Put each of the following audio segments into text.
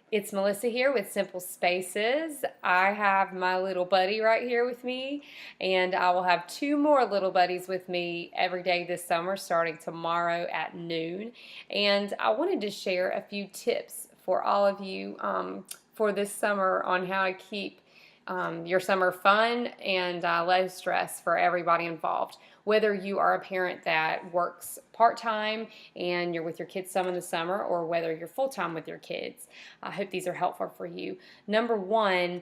It's Melissa here with Simple Spaces. I have my little buddy right here with me, and I will have two more little buddies with me every day this summer starting tomorrow at noon. And I wanted to share a few tips for all of you for this summer on how to keep your summer fun and low stress for everybody involved. Whether you are a parent that works part-time and you're with your kids some in the summer, or whether you're full-time with your kids. I hope these are helpful for you. Number one,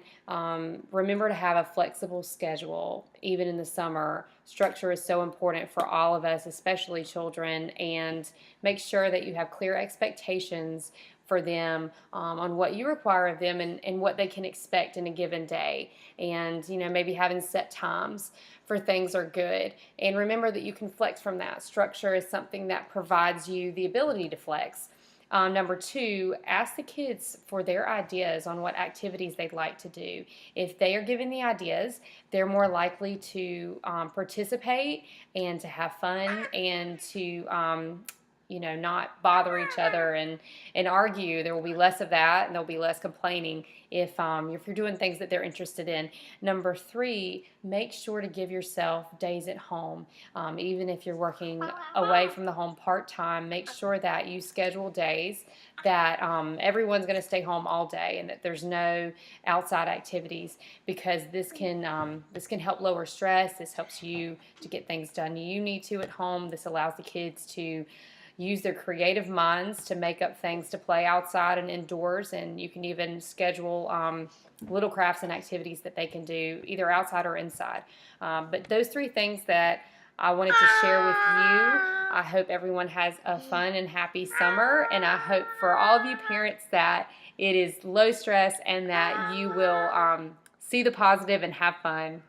remember to have a flexible schedule even in the summer. Structure is so important for all of us, especially children, and make sure that you have clear expectations for them on what you require of them and what they can expect in a given day. And maybe having set times for things are good. And remember that you can flex from that. Structure is something that provides you the ability to flex. Number two, ask the kids for their ideas on what activities they'd like to do. If they are given the ideas, they're more likely to participate and to have fun and to not bother each other and argue. There will be less of that, and there'll be less complaining if you're doing things that they're interested in. Number three, make sure to give yourself days at home. Even if you're working away from the home part-time, make sure that you schedule days that everyone's going to stay home all day and that there's no outside activities, because this can help lower stress. This helps you to get things done you need to at home. This allows the kids to use their creative minds to make up things to play outside and indoors, and you can even schedule little crafts and activities that they can do either outside or inside. But those three things that I wanted to share with you. I hope everyone has a fun and happy summer, and I hope for all of you parents that it is low stress and that you will see the positive and have fun.